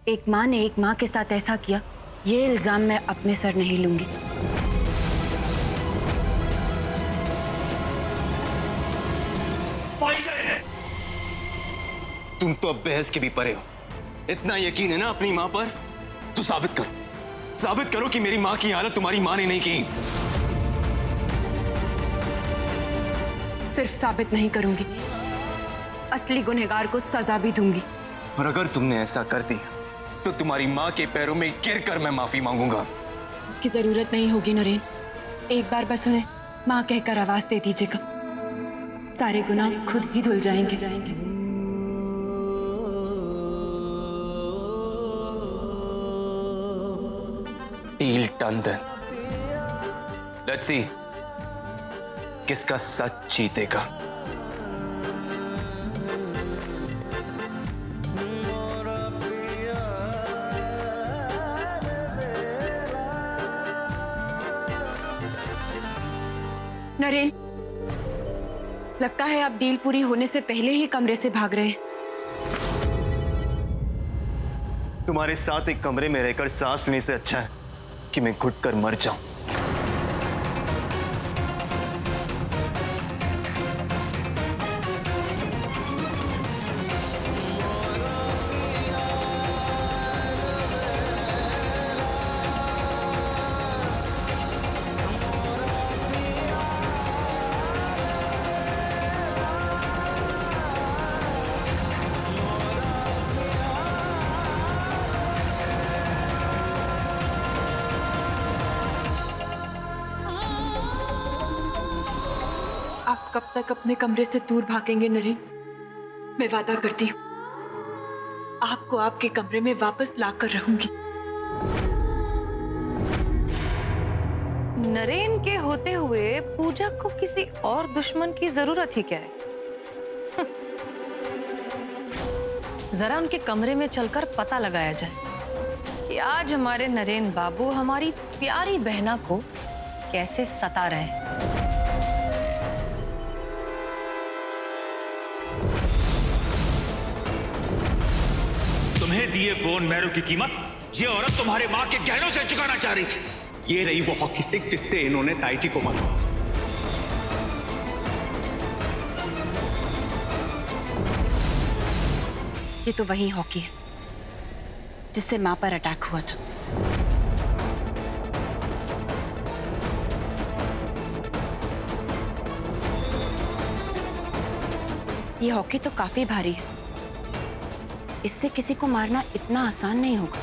एक माँ ने एक माँ के साथ ऐसा किया, ये इल्जाम मैं अपने सर नहीं लूंगी। तुम तो अब बहस के भी परे हो। इतना यकीन है ना अपनी माँ पर, तो साबित करो कि मेरी माँ की हालत तुम्हारी माँ ने नहीं की। सिर्फ साबित नहीं करूंगी, असली गुनहगार को सजा भी दूंगी। और अगर तुमने ऐसा कर दिया तो तुम्हारी माँ के पैरों में गिरकर मैं माफी मांगूंगा। उसकी जरूरत नहीं होगी नरेन, एक बार बस उन्हें माँ कहकर आवाज दे दीजिएगा, सारे गुनाह खुद ही धुल जाएंगे। Deal done then. Let's see किसका सच जीतेगा। नरेन, लगता है आप डील पूरी होने से पहले ही कमरे से भाग रहे हैं। तुम्हारे साथ एक कमरे में रहकर सांस लेने से अच्छा है कि मैं घुट कर मर जाऊं। आप कब तक अपने कमरे से दूर भागेंगे नरेन? मैं वादा करती हूँ, आपको आपके कमरे में वापस लाकर रहूंगी। नरेन के होते हुए पूजा को किसी और दुश्मन की जरूरत ही क्या है? जरा उनके कमरे में चलकर पता लगाया जाए कि आज हमारे नरेन बाबू हमारी प्यारी बहना को कैसे सता रहे हैं। तुम्हें दिए बोन मैरो की कीमत ये औरत तुम्हारे माँ के गहनों से चुकाना चाह रही थी। ये रही वो हॉकी स्टिक जिससे इन्होंने ताईजी को मारा। ये तो वही हॉकी है जिससे माँ पर अटैक हुआ था। ये हॉकी तो काफी भारी है, इससे किसी को मारना इतना आसान नहीं होगा।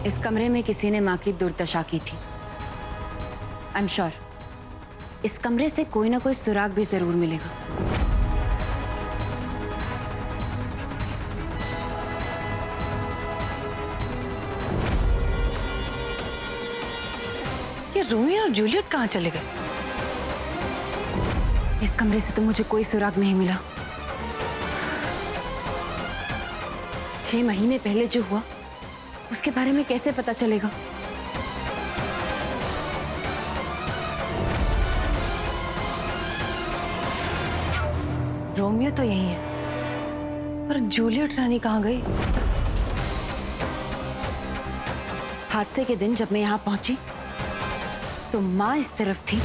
इस कमरे में किसी ने माँ की दुर्दशा की थी। आई एम श्योर इस कमरे से कोई ना कोई सुराग भी जरूर मिलेगा। ये रोमियो और जूलियट कहाँ चले गए? इस कमरे से तो मुझे कोई सुराग नहीं मिला। 6 महीने पहले जो हुआ उसके बारे में कैसे पता चलेगा? रोमियो तो यही है, पर जूलियट रानी कहाँ गई? हादसे के दिन जब मैं यहाँ पहुंची तो माँ इस तरफ थी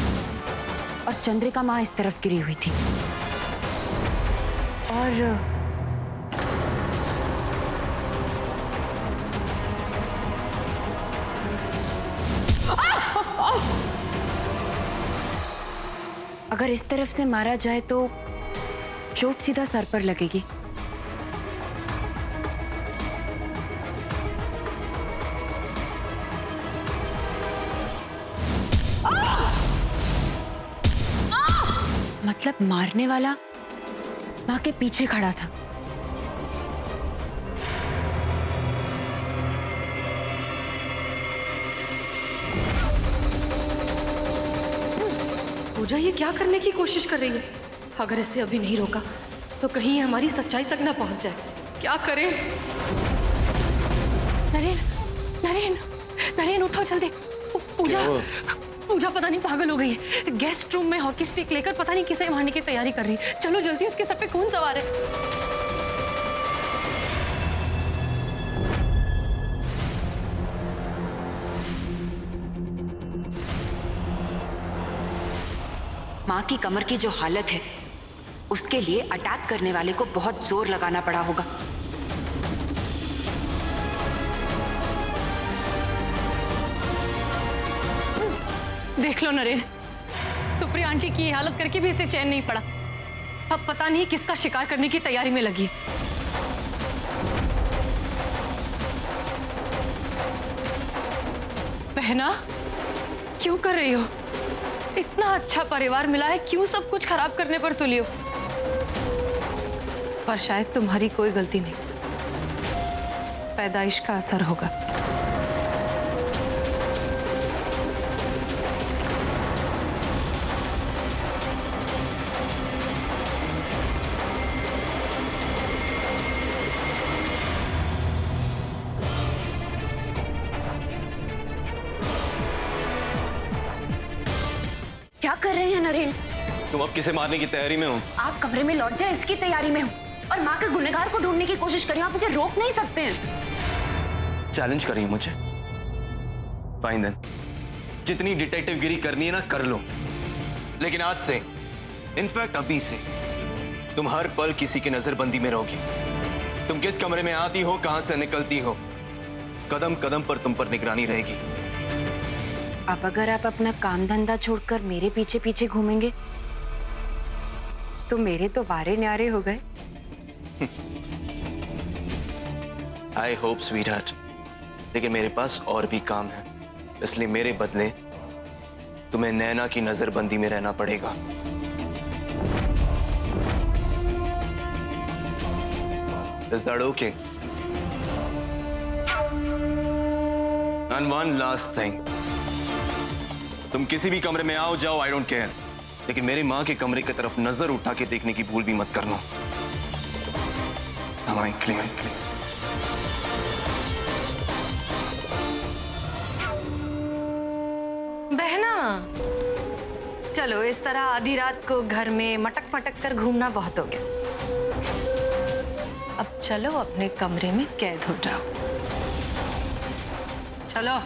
और चंद्रिका माँ इस तरफ गिरी हुई थी। और अगर इस तरफ से मारा जाए तो चोट सीधा सर पर लगेगी। मतलब मारने वाला माँ के पीछे खड़ा था। पूजा ये क्या करने की कोशिश कर रही है? अगर इसे अभी नहीं रोका तो कहीं ये हमारी सच्चाई तक ना पहुंच जाए। क्या करें? नरेन, नरेन, नरेन उठो जल्दी। पूजा, पूजा पता नहीं पागल हो गई है। गेस्ट रूम में हॉकी स्टिक लेकर पता नहीं किसे मारने की तैयारी कर रही है। चलो जल्दी, उसके सर पे खून सवार है। माँ की कमर की जो हालत है उसके लिए अटैक करने वाले को बहुत जोर लगाना पड़ा होगा। देख लो नरेन, सुप्रिया आंटी की हालत करके भी इसे चैन नहीं पड़ा। अब पता नहीं किसका शिकार करने की तैयारी में लगी। बहना, क्यों कर रही हो? इतना अच्छा परिवार मिला है, क्यों सब कुछ खराब करने पर तुली हो? पर शायद तुम्हारी कोई गलती नहीं, पैदाइश का असर होगा। क्या कर रहे हैं नरेन? तुम अब किसे मारने की तैयारी में हो? आप कमरे में लौट जाए इसकी तैयारी में हो और माँ के गुनहगार को ढूंढने की कोशिश करिए। आप मुझे रोक नहीं सकते हैं। चैलेंज करिए मुझे। फाइन देन, जितनी डिटेक्टिव गिरी करनी है ना कर लो, लेकिन आज से, इनफैक्ट अभी से, तुम हर पल किसी की नजरबंदी में रहोगी। तुम किस कमरे में आती हो, कहां से निकलती हो, कदम कदम पर तुम पर निगरानी रहेगी। अब अगर आप अपना काम धंधा छोड़कर मेरे पीछे पीछे घूमेंगे तो मेरे तो वारे न्यारे हो गए। आई होप स्वीट हार्ट, लेकिन मेरे पास और भी काम है, इसलिए मेरे बदले तुम्हें नैना की नजरबंदी में रहना पड़ेगा। Is that okay? And one last thing, तुम किसी भी कमरे में आओ जाओ, आई डोंट केयर, लेकिन मेरी माँ के कमरे की तरफ नजर उठा के देखने की भूल भी मत करना। Am I clear? बहना, चलो इस तरह आधी रात को घर में मटक मटक कर घूमना बहुत हो गया। अब चलो अपने कमरे में कैद हो जाओ। चलो।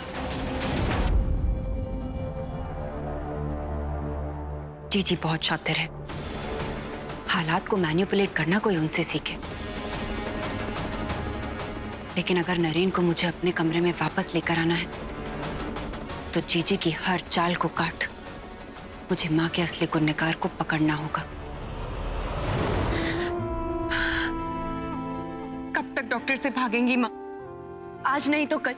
जी बहुत शातिर है। हालात को मैनिपुलेट करना कोई उनसे सीखे। लेकिन अगर नरेन को मुझे अपने कमरे में वापस लेकर आना है तो जीजी की हर चाल को काट मुझे माँ के असली गुनहगार को पकड़ना होगा। कब तक डॉक्टर से भागेंगी माँ? आज नहीं तो कल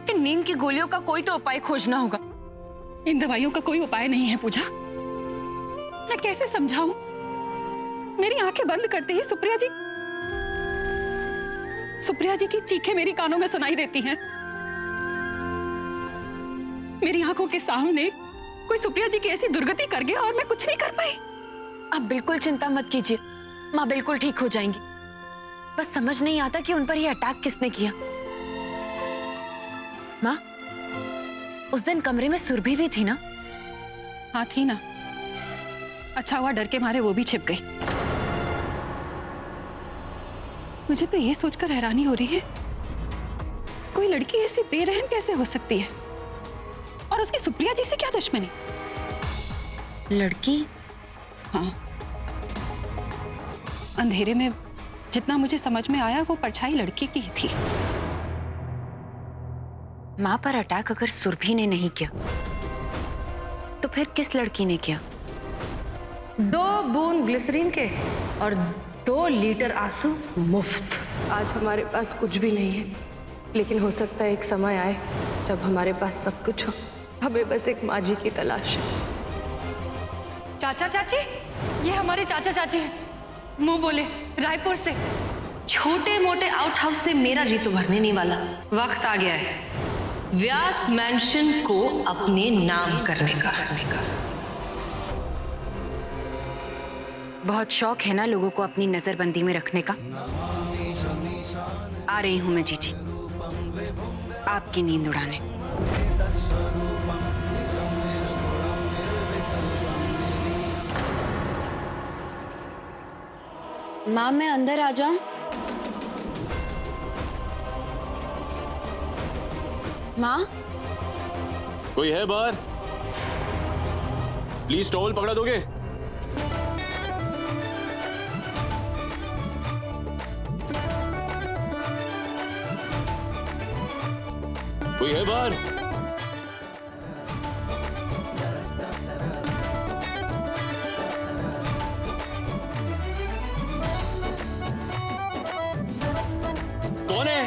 इन नींद की गोलियों का कोई तो उपाय खोजना होगा। इन दवाइयों का कोई उपाय नहीं है पूजा। मैं कैसे समझाऊं? मेरी आंखें बंद करते ही सुप्रिया जी की चीखें मेरी कानों में सुनाई देती हैं। मेरी आंखों के सामने कोई सुप्रिया जी की ऐसी दुर्गति कर गया और मैं कुछ नहीं कर पाई। आप बिल्कुल चिंता मत कीजिए, माँ बिल्कुल ठीक हो जाएंगी। बस समझ नहीं आता कि उन पर यह अटैक किसने किया। माँ, उस दिन कमरे में सुरभि भी थी ना? हाँ थी ना। अच्छा हुआ डर के मारे वो भी छिप गई। मुझे तो ये सोचकर हैरानी हो रही है, कोई लड़की ऐसी बेरहम कैसे हो सकती है? और उसकी सुप्रिया जी से क्या दुश्मनी? लड़की? हाँ, अंधेरे में जितना मुझे समझ में आया वो परछाई लड़की की ही थी। माँ पर अटैक अगर सुरभि ने नहीं किया तो फिर किस लड़की ने किया? 2 बूंद ग्लिसरीन के और 2 लीटर आंसू मुफ्त। आज हमारे पास कुछ भी नहीं है, लेकिन हो सकता है एक समय आए जब हमारे पास सब कुछ हो। हमें बस एक माँ जी की तलाश है। चाचा चाची, ये हमारे चाचा चाची हैं, मुंह बोले रायपुर से। छोटे मोटे आउट हाउस से मेरा जी तो भरने नहीं वाला। वक्त आ गया है व्यास मैंशन को अपने नाम करने का। बहुत शौक है ना लोगों को अपनी नजरबंदी में रखने का। आ रही हूं मैं जीजी, आपकी नींद उड़ाने। माँ मैं अंदर आ जाऊं? माँ कोई है बाहर? प्लीज टॉवल पकड़ा दोगे? कोई है बाहर? कौन है?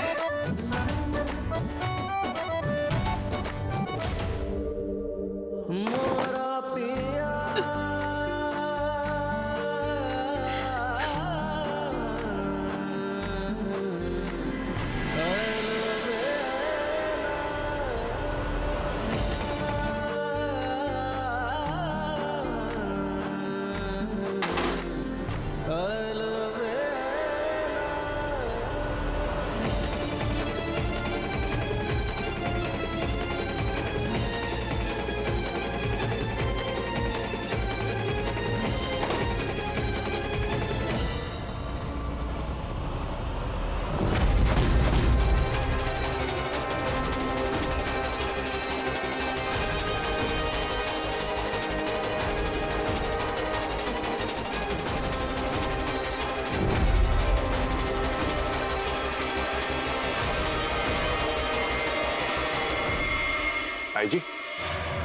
भाई जी,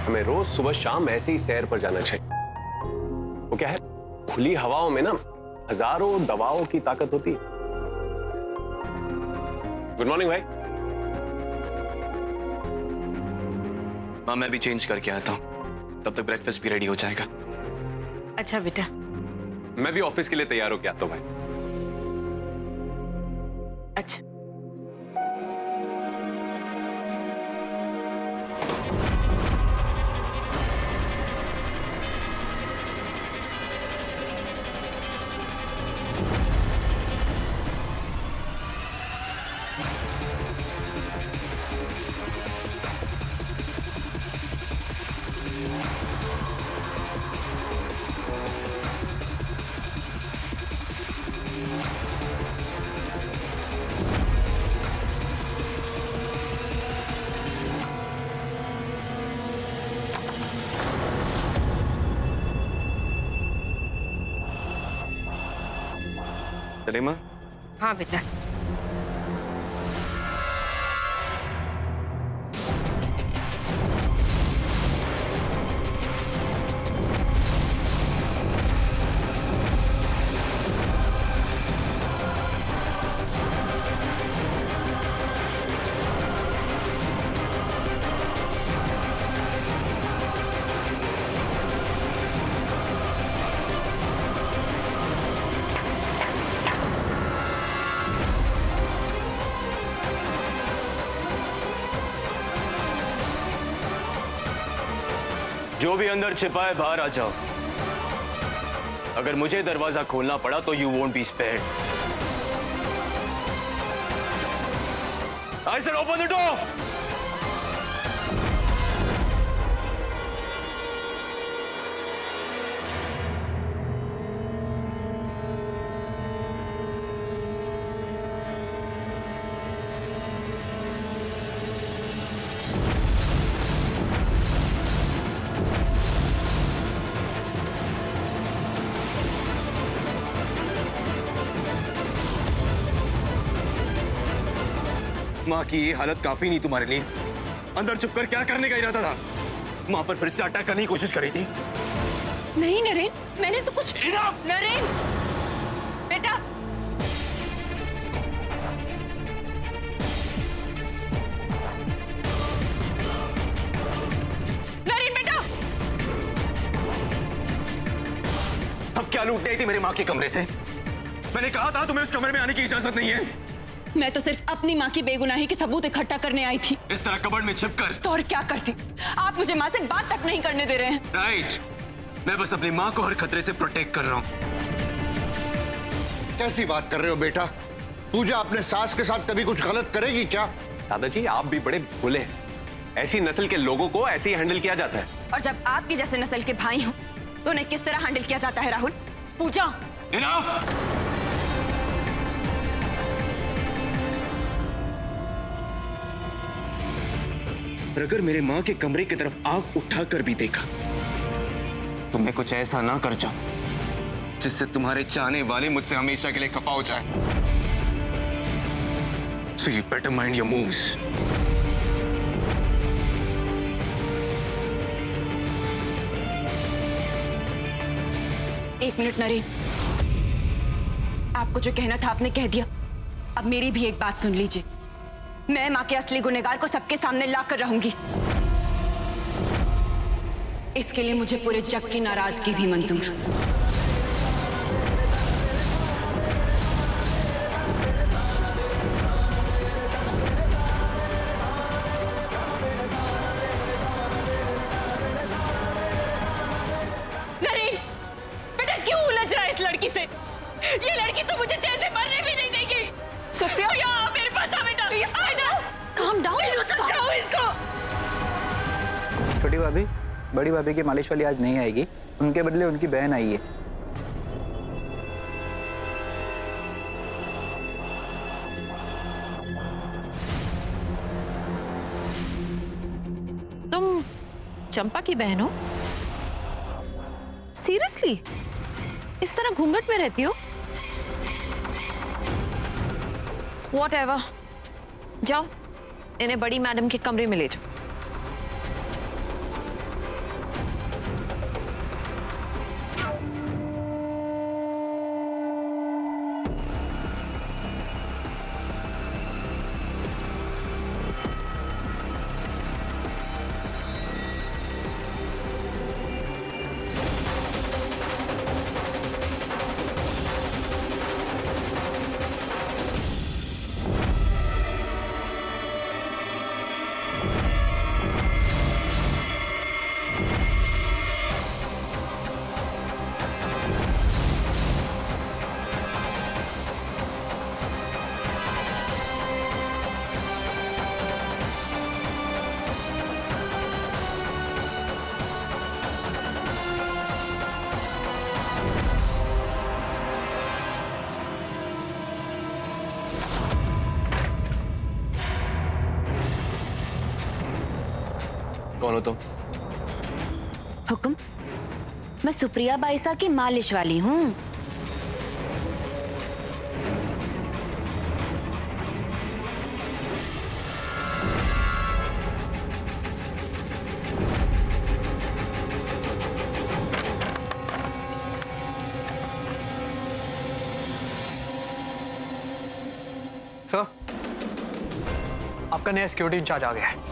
हमें रोज सुबह शाम ऐसे ही सैर पर जाना चाहिए। वो क्या है, खुली हवाओं में ना हजारों दवाओं की ताकत होती है। गुड मॉर्निंग भाई। माँ मैं भी चेंज करके आता हूँ, तब तक ब्रेकफास्ट भी रेडी हो जाएगा। अच्छा बेटा। मैं भी ऑफिस के लिए तैयार होके आता हूँ भाई। अच्छा चले माँ? हाँ बेटा। जो भी अंदर छिपा है बाहर आ जाओ। अगर मुझे दरवाजा खोलना पड़ा तो you won't be spared. I said open the door. माँ की ये हालत काफी नहीं तुम्हारे लिए। अंदर छुपकर क्या करने का इरादा था? माँ पर फिर से अटैक करने की कोशिश कर रही थी। नहीं नरेन, मैंने तो कुछ। Enough! नरेन बेटा, अब क्या लूटने आई थी मेरी माँ के कमरे से? मैंने कहा था तुम्हें उस कमरे में आने की इजाजत नहीं है। मैं तो सिर्फ अपनी माँ की बेगुनाही के सबूत इकट्ठा करने आई थी। इस तरह कबर्ड में छिपकर। तो और क्या करती? आप मुझे माँ से बात तक नहीं करने दे रहे हैं। राइट, मैं बस अपनी माँ को हर खतरे से प्रोटेक्ट कर रहा हूँ। कैसी बात कर रहे हो बेटा? पूजा अपने सास के साथ कभी कुछ गलत करेगी क्या? दादाजी आप भी बड़े भोले हैं। ऐसी नस्ल के लोगों को ऐसे ही हैंडल किया जाता है। और जब आपकी जैसे नस्ल के भाई हों तो उन्हें किस तरह हैंडल किया जाता है राहुल? पूजा, Enough! अगर मेरे माँ के कमरे की तरफ आग उठाकर भी देखा तो मैं कुछ ऐसा ना कर जाऊं जिससे तुम्हारे चाहने वाले मुझसे हमेशा के लिए खफा हो जाए। So you better mind your moves. एक मिनट नरेन, आपको जो कहना था आपने कह दिया। अब मेरी भी एक बात सुन लीजिए। मैं माँ के असली गुनहगार को सबके सामने लाकर रहूंगी। इसके लिए मुझे पूरे जग की नाराजगी भी मंजूर। नरेन, बेटा क्यों उलझ रहा है इस लड़की से? ये लड़की तो मुझे चैन से मरने भी नहीं देगी। सुप्रिया, यहाँ मेरे पास आ बेटा, प्लीज काम डाउन, समझाओ इसको। छोटी भाभी, बड़ी भाभी की मालिश वाली आज नहीं आएगी, उनके बदले उनकी बहन आई है। तुम चंपा की बहन हो? सीरियसली? इस तरह घूंघट में रहती हो? Whatever. जाओ, इन्हें बड़ी मैडम के कमरे में ले जाओ। कौन हो तुम? हुक्म, मैं सुप्रिया बाईसा की मालिश वाली हूँ। सर, आपका नया सिक्योरिटी इंचार्ज आ गया है।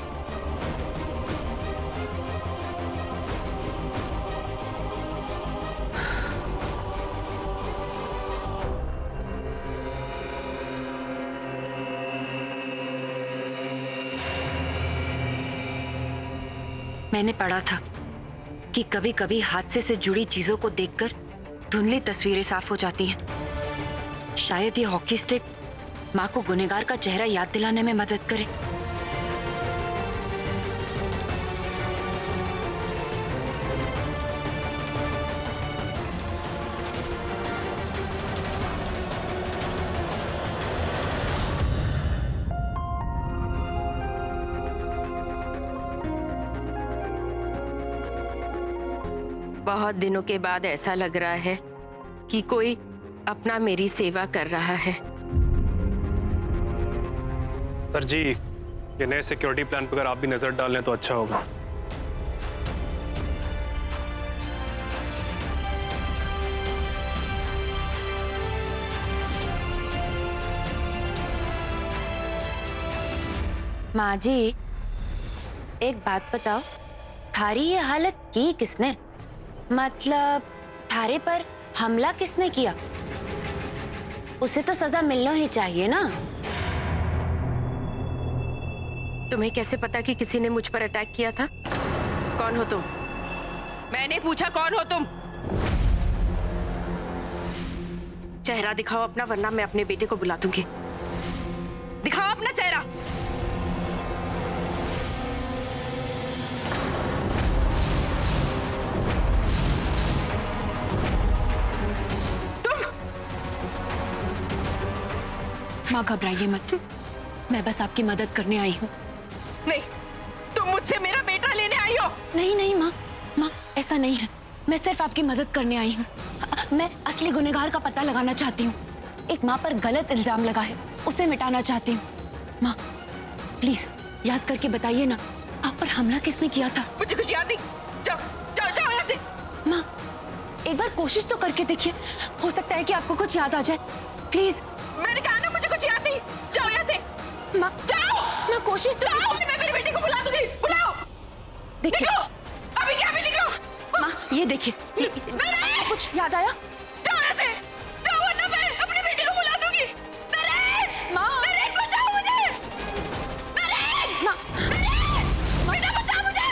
मैंने पढ़ा था कि कभी कभी हादसे से जुड़ी चीजों को देखकर धुंधली तस्वीरें साफ हो जाती हैं। शायद ये हॉकी स्टिक माँ को गुनहगार का चेहरा याद दिलाने में मदद करे। बहुत दिनों के बाद ऐसा लग रहा है कि कोई अपना मेरी सेवा कर रहा है। सर जी, ये नए सिक्योरिटी प्लान पर अगर आप भी नजर डाल लें तो अच्छा होगा। माँ जी, एक बात बताओ, थारी ये हालत की किसने? मतलब थारे पर हमला किसने किया? उसे तो सजा मिलना ही चाहिए ना। तुम्हें कैसे पता कि किसी ने मुझ पर अटैक किया था? कौन हो तुम? मैंने पूछा कौन हो तुम? चेहरा दिखाओ अपना, वरना मैं अपने बेटे को बुला दूंगी। दिखाओ अपना चेहरा। माँ घबराइए मत, मैं बस आपकी मदद करने आई हूँ। नहीं, तुम मुझसे मेरा बेटा लेने आई हो। नहीं नहीं माँ, माँ ऐसा नहीं है। मैं सिर्फ आपकी मदद करने आई हूँ। मैं असली गुनहगार का पता लगाना चाहती हूँ। एक माँ पर गलत इल्जाम लगा है, उसे मिटाना चाहती हूँ। माँ प्लीज याद करके बताइए ना, आप पर हमला किसने किया था? मुझे कुछ याद नहीं। जाओ जाओ जाओ यहाँ से। माँ एक बार कोशिश तो करके देखिए, हो सकता है कि आपको कुछ याद आ जाए। प्लीज। मैंने कहा ना मुझे कुछ याद नहीं। जाओ यहाँ से। माँ जाओ। मैं कोशिश तो जाओ, मैं मेरी बेटी को बुला दूंगी। बुलाओ। देखिए निकलो अभी, क्या अभी निकलो। माँ, ये देखिए, कुछ याद आया? जाओ यहाँ से। जाओ वरना मैं अपनी बेटी को बुला दूंगी। नरेन! माँ! नरेन बचाओ मुझे। नरेन! माँ! नरेन! बेटा बचाओ मुझे।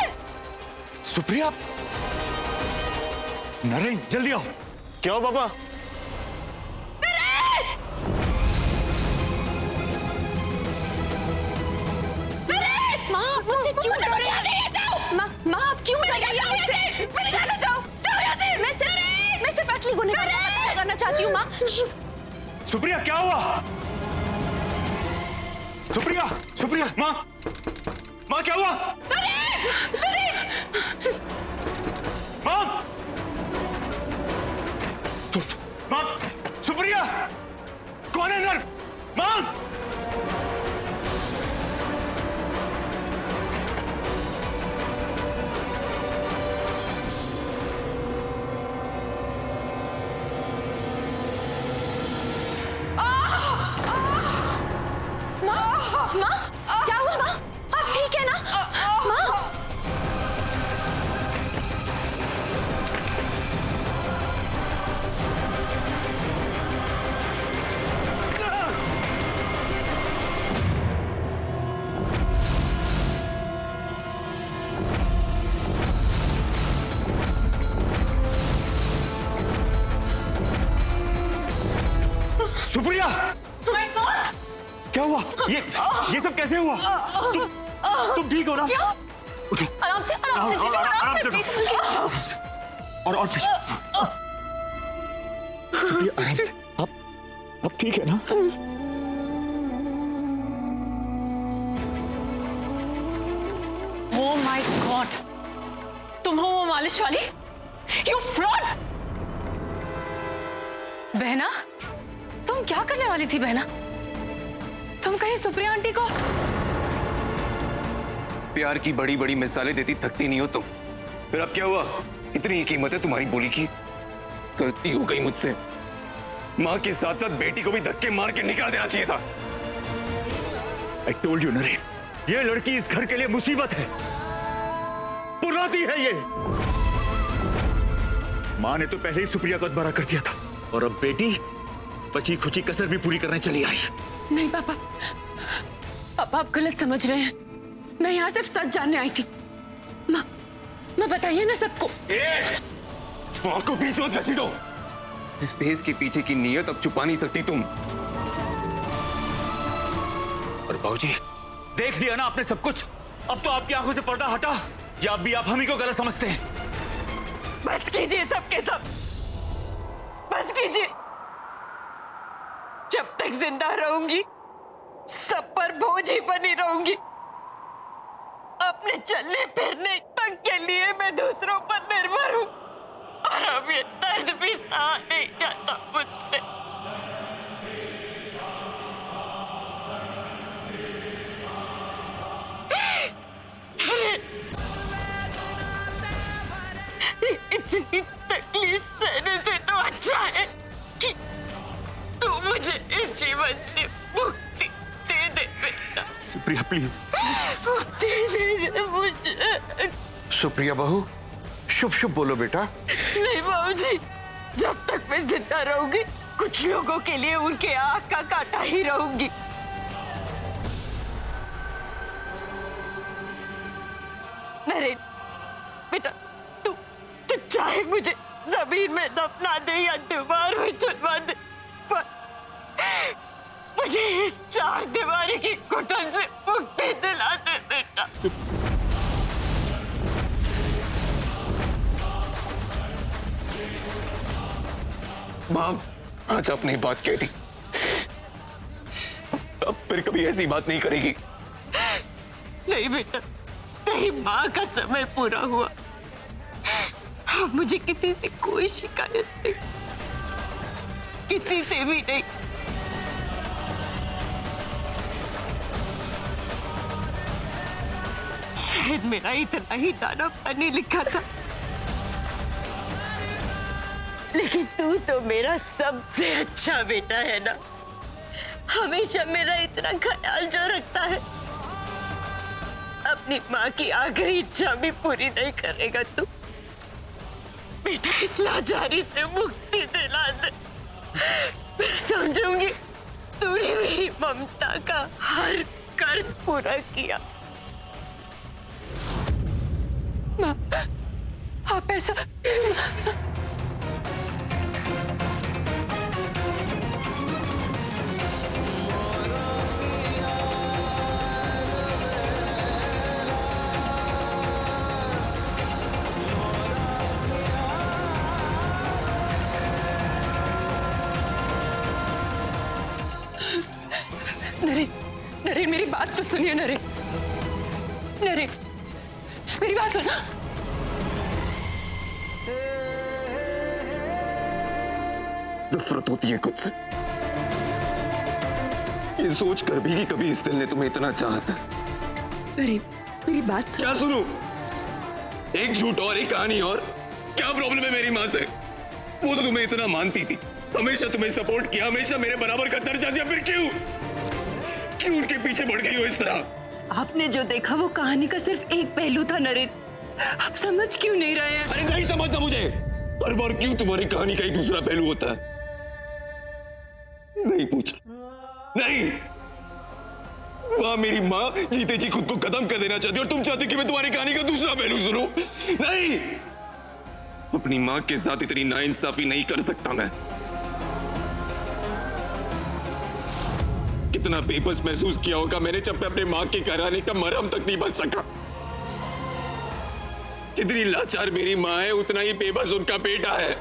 सुप्रिया, नरेन जल्दी आओ। क्या हो पापा? माँ मुझसे क्यों डर रही हैं? माँ माँ आप क्यों डर रही हैं मुझसे? मेरे घर ले जाओ। जाओ यहाँ से। मैं सिर्फ असली गुनहगार का पता लगाना चाहती हूँ। माँ सुप्रिया क्या हुआ? सुप्रिया, सुप्रिया, माँ, माँ क्या हुआ? माँ, माँ, सुप्रिया, कौन है अंदर? माँ, माँ क्या हुआ? माँ आप ठीक है ना? माँ सुप्रिया, क्या हुआ? ये सब कैसे हुआ? तुम ठीक हो ना? उठो। आराम से जीजू, आराम से please। और पीछे। सुप्रिया आराम से। आप ठीक है ना? Oh my God! तुम हो वो मालिश वाली? You fraud! बहना, तुम क्या करने वाली थी बहना? तुम कहीं सुप्रिया आंटी को? प्यार की बड़ी बड़ी मिसालें देती थकती नहीं हो तुम। फिर अब क्या हुआ? इतनी कीमत है तुम्हारी बोली की। गलती हो गई मुझसे। माँ के साथ साथ बेटी को भी धक्के मार के निकाल देना चाहिए था। I told you, नरेन, ये लड़की इस घर के लिए मुसीबत है, पुराती है ये। माँ ने तो पहले ही सुप्रिया को अधमरा कर दिया था, और अब बेटी बची खुची कसर भी पूरी करने चली आई। नहीं पापा, पापा आप गलत समझ रहे हैं। मैं यहाँ सिर्फ सच जानने आई थी। माँ बताइए ना सबको। माँ को बीच में घसीटो। इस भेस के पीछे की नीयत अब छुपा नहीं सकती तुम। और बाबूजी, देख लिया ना आपने सब कुछ। अब तो आपकी आंखों से पर्दा हटा, या अब भी आप हम ही को गलत समझते हैं? बस कीजिए सबके सब, बस कीजिए। जब तक जिंदा रहूंगी सब पर बोझ ही बनी रहूंगी। अपने चलने फिरने तक के लिए मैं दूसरों पर निर्भर हूं, और अब ये दर्द भी सहा नहीं जाता मुझसे। इतनी तकलीफ सहने से तो अच्छा है कि तू मुझे इस जीवन से मुक्ति दे दे बेटा। सुप्रिया प्लीज। मुक्ति दे दे मुझे। सुप्रिया बहू, शुभ शुभ बोलो बेटा। नहीं बाबूजी, जब तक मैं जिंदा रहूंगी कुछ लोगों के लिए उनके आँख का काटा ही रहूंगी। नरेन बेटा, तू चाहे मुझे जमीन में दफना दे या दीवार में चुनवा दे, पर मुझे इस चार दीवारी की घुटन से मुक्ति दिला दे बेटा। माँ, आज आपने बात कही थी, अब फिर कभी ऐसी बात नहीं करेगी। नहीं बेटा, तेरी माँ का समय पूरा हुआ। अब मुझे किसी से कोई शिकायत नहीं, किसी से भी नहीं। शायद मेरा इतना ही दाना पानी लिखा था, लेकिन तू तो मेरा सबसे अच्छा बेटा है ना। हमेशा मेरा इतना ख्याल जो रखता है, अपनी माँ की आखिरी इच्छा भी पूरी नहीं करेगा तू। बेटा, इस लाचारी से मुक्ति दिला दे। मैं समझूंगी तूने मेरी ममता का हर कर्ज पूरा किया। माँ, आप ऐसा नरेन, नरेन मेरी बात तो सुनिए। नरेन, नरेन मेरी बात सुनो। नफरत होती है खुद से, ये सोच कर भी कि कभी इस दिल ने तुम्हें इतना चाहा था। नरेन मेरी बात सुनो। क्या सुनूं? एक झूठ और एक कहानी और। क्या प्रॉब्लम है मेरी माँ से? वो तो तुम्हें इतना मानती थी, हमेशा तुम्हें सपोर्ट किया, हमेशा मेरे बराबर का दर्जा दिया, फिर क्यों उनके पीछे बढ़ गई हो इस तरह? आपने जो देखा वो कहानी का सिर्फ एक पहलू था नरेन, आप समझ क्यों नहीं रहे हैं? अरे नहीं समझता मुझे, हर बार क्यों तुम्हारी कहानी का ही दूसरा पहलू होता है? नहीं पूछा, नहीं। वहां मेरी माँ जीते जी खुद को खत्म कर देना चाहती और तुम चाहती कि मैं तुम्हारी कहानी का दूसरा पहलू सुनूं? नहीं, अपनी माँ के साथ इतनी नाइंसाफी नहीं कर सकता मैं। कितना बेबस महसूस किया होगा मैंने जब मैं अपने माँ के कराने का मरहम तक नहीं बन सका। जितनी लाचार मेरी माँ है उतना ही बेबस उनका बेटा है,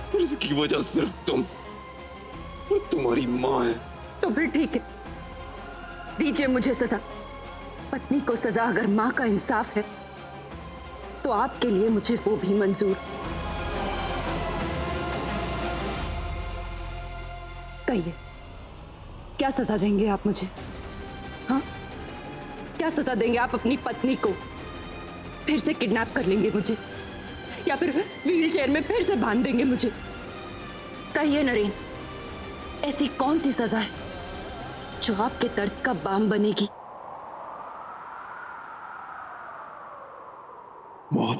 और इसकी वजह सिर्फ तुम और तुम्हारी माँ है। तो फिर ठीक है, दीजिए मुझे सजा। पत्नी को सजा अगर माँ का इंसाफ है तो आपके लिए मुझे वो भी मंजूर। कहिए, क्या सजा देंगे आप मुझे? हाँ, क्या सजा देंगे आप अपनी पत्नी को? फिर से किडनैप कर लेंगे मुझे, या फिर व्हीलचेयर में फिर से बांध देंगे मुझे? कहिए नरेन, ऐसी कौन सी सजा है जो आपके दर्द का बाम बनेगी? मौत।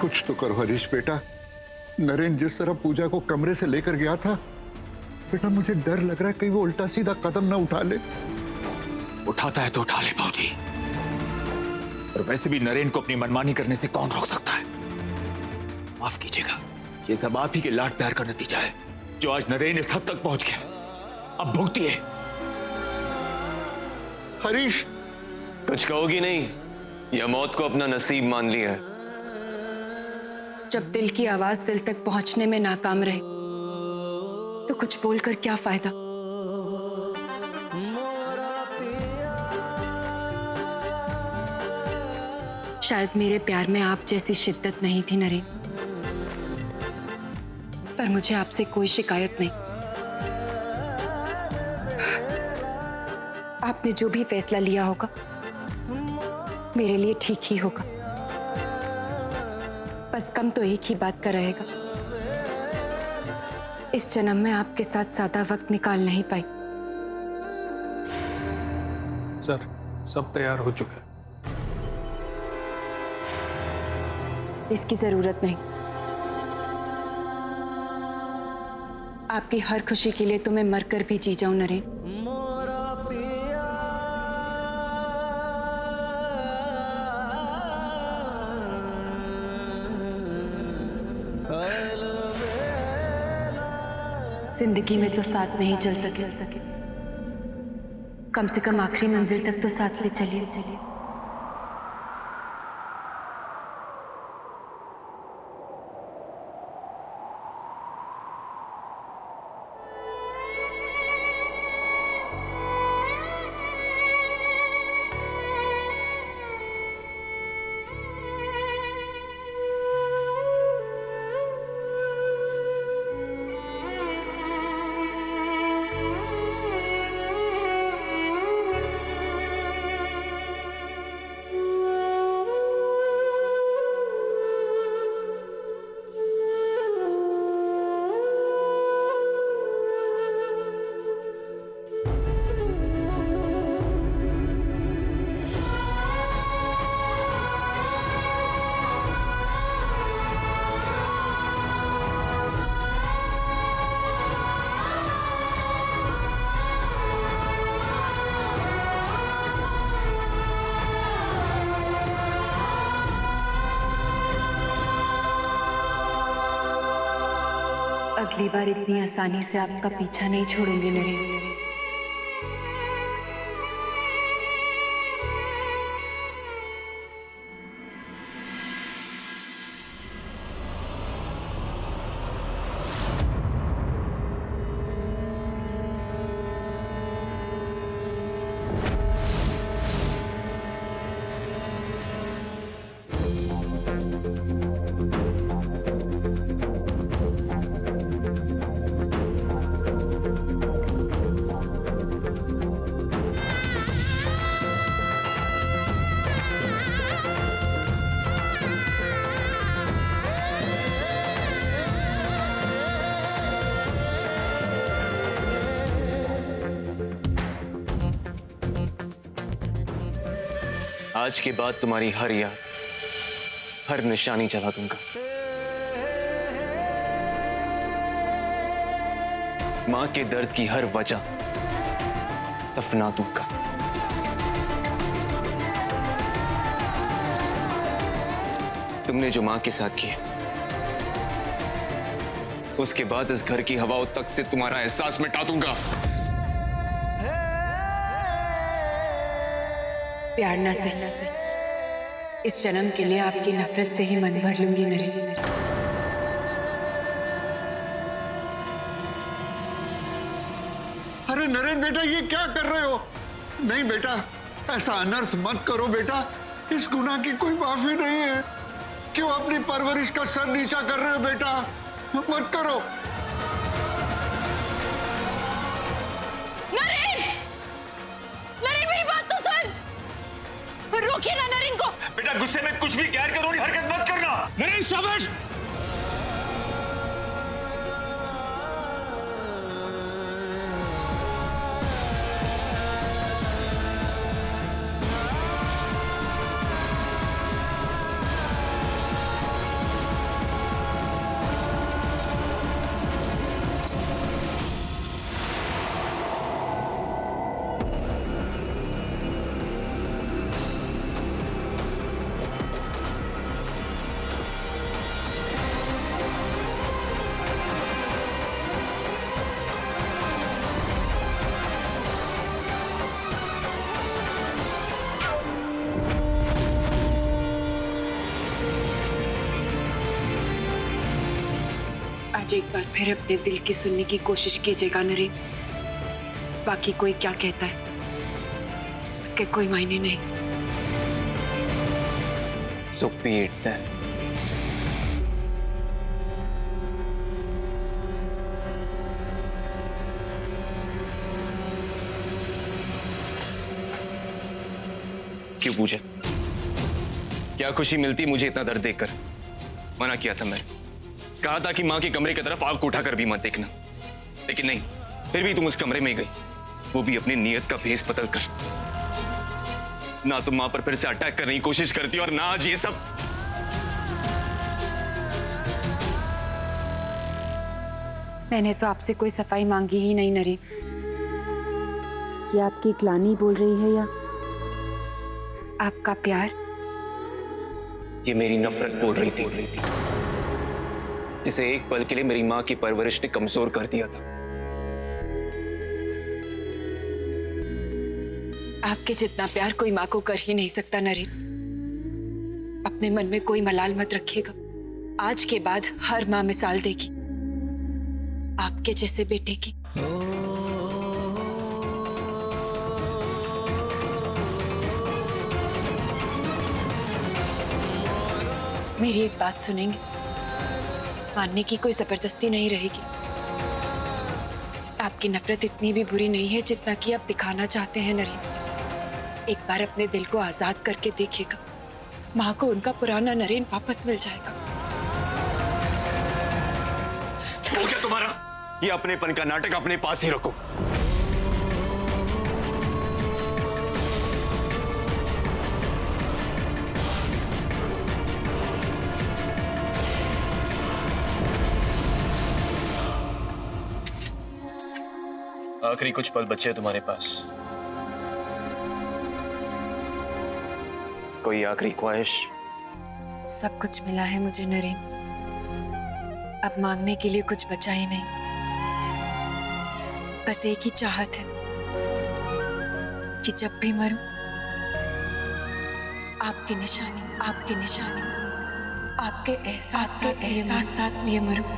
कुछ तो करो हरीश बेटा। नरेन जिस तरह पूजा को कमरे से लेकर गया था, बेटा मुझे डर लग रहा है कहीं वो उल्टा सीधा कदम ना उठा ले। उठाता है तो उठा ले बाबूजी, और वैसे भी नरेन को अपनी मनमानी करने से कौन रोक सकता है? माफ कीजिएगा, ये सब आप ही के लाड प्यार का नतीजा है जो आज नरेन इस हद तक पहुंच गया। अब भुगतिए। हरीश, कुछ कहोगी नहीं या मौत को अपना नसीब मान लिया है? जब दिल की आवाज दिल तक पहुंचने में नाकाम रहे तो कुछ बोलकर क्या फायदा। शायद मेरे प्यार में आप जैसी शिद्दत नहीं थी नरेन, पर मुझे आपसे कोई शिकायत नहीं। आपने जो भी फैसला लिया होगा मेरे लिए ठीक ही होगा। बस कम तो एक ही बात का रहेगा, इस जन्म में आपके साथ ज्यादा वक्त निकाल नहीं पाई। सर, सब तैयार हो चुका है। इसकी जरूरत नहीं। आपकी हर खुशी के लिए तो मैं मरकर भी जी जाऊं नरेन। जिंदगी में तो साथ नहीं चल सके, कम से कम आखिरी मंजिल तक तो साथ ले चलिए। अगली बार इतनी आसानी से आपका पीछा नहीं छोड़ूंगी नरेन। आज के बाद तुम्हारी हर याद, हर निशानी जला दूंगा। मां के दर्द की हर वजह दफना दूंगा। तुमने जो मां के साथ किया, उसके बाद इस घर की हवाओं तक से तुम्हारा एहसास मिटा दूंगा। प्यार ना सही, इस जन्म के लिए आपकी नफरत से ही मन भर लूंगी नरेन। अरे नरेन बेटा, ये क्या कर रहे हो? नहीं बेटा, ऐसा अनर्थ मत करो बेटा। इस गुनाह की कोई माफी नहीं है। क्यों अपनी परवरिश का सर नीचा कर रहे हो बेटा? मत करो। रोकिए ना नरेन को। बेटा, गुस्से में कुछ भी गैर कानूनी हरकत मत करना। नरेन, शाबाश। आज एक बार फिर अपने दिल की सुनने की कोशिश कीजिएगा नरेन। बाकी कोई क्या कहता है उसके कोई मायने नहीं। So be it then. क्यों पूछा? क्या खुशी मिलती मुझे इतना दर्द देखकर? मना किया था मैंने, कहा था कि मां के कमरे की तरफ आंख उठाकर भी मत देखना, लेकिन नहीं, फिर भी तुम उस कमरे में गई, वो भी अपनी नीयत का भेस बदल कर। ना तुम मां पर फिर से अटैक करने की कोशिश करती और ना आज ये सब। मैंने तो आपसे कोई सफाई मांगी ही नहीं नरेन। ये आपकी ग्लानि बोल रही है या आपका प्यार? ये मेरी नफरत बोल रही थी, जिसे एक पल के लिए मेरी मां की परवरिश ने कमजोर कर दिया था। आपके जितना प्यार कोई माँ को कर ही नहीं सकता नरेन। अपने मन में कोई मलाल मत रखिएगा। आज के बाद हर माँ मिसाल देगी आपके जैसे बेटे की। मेरी एक बात सुनेंगे? मानने की कोई जबरदस्ती नहीं रहेगी। आपकी नफरत इतनी भी बुरी नहीं है जितना कि आप दिखाना चाहते हैं नरेन। एक बार अपने दिल को आजाद करके देखिएगा, माँ को उनका पुराना नरेन वापस मिल जाएगा। हो गया तुम्हारा? ये अपनेपन का नाटक अपने पास ही रखो। आखिरी कुछ पल बचे तुम्हारे पास। कोई आखिरी ख्वाहिश? सब कुछ मिला है मुझे नरेन, अब मांगने के लिए कुछ बचा ही नहीं। बस एक ही चाहत है कि जब भी मरूं आपकी निशानी, आपकी निशानी, आपके एहसास लिए मरूं।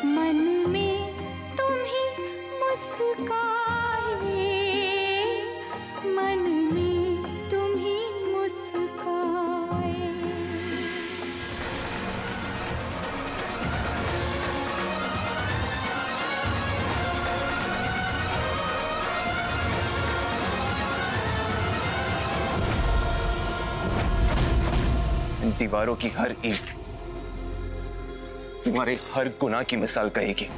मन में तुम ही मुस्कान दीवारों की हर ईंट तुम्हारे हर गुनाह की मिसाल कहेगी।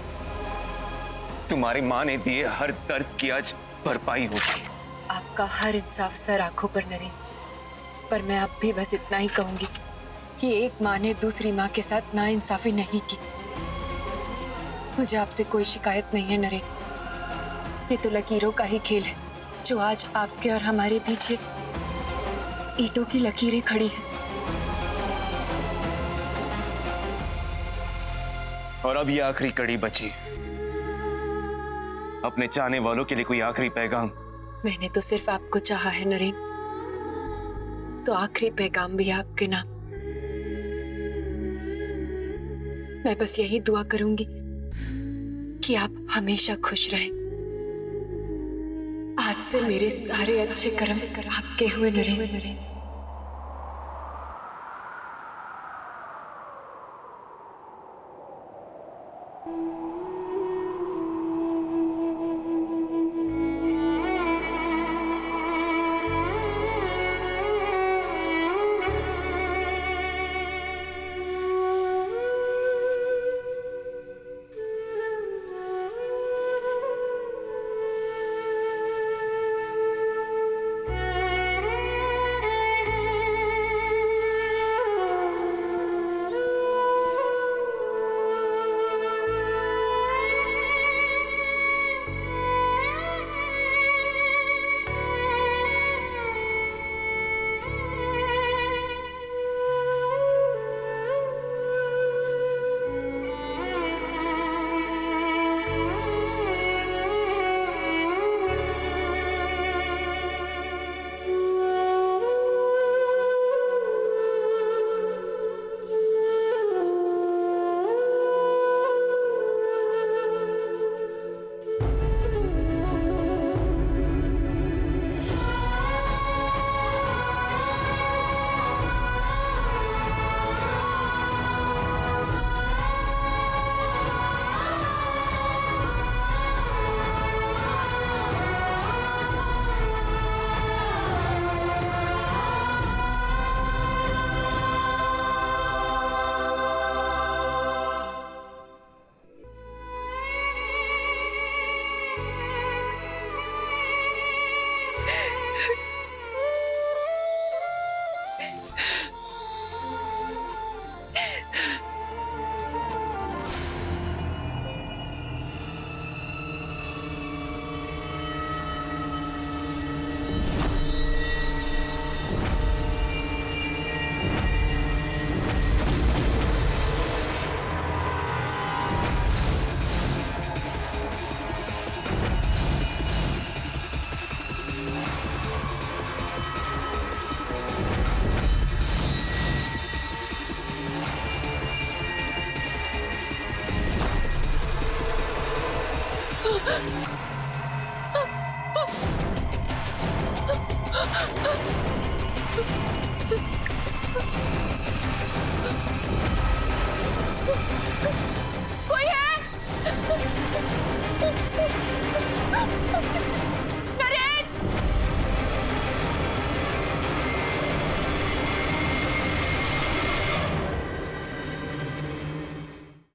तुम्हारी मां ने दिए हर दर्द की आज भरपाई होगी। आपका हर इंसाफ सर आंखों पर नरेन, पर मैं अब भी बस इतना ही कहूंगी कि एक माँ ने दूसरी माँ के साथ नाइंसाफी नहीं की। मुझे आपसे कोई शिकायत नहीं है नरेन, ये तो लकीरों का ही खेल है जो आज आपके और हमारे पीछे ईंटों की लकीरें खड़ी हैं। और अब ये आखिरी कड़ी बची, अपने चाहने वालों के लिए कोई आखिरी पैगाम। मैंने तो सिर्फ आपको चाहा है नरेन, तो आखिरी पैगाम भी है आपके नाम। मैं बस यही दुआ करूंगी कि आप हमेशा खुश रहें। आज से मेरे सारे अच्छे कर्म आपके हुए नरेन।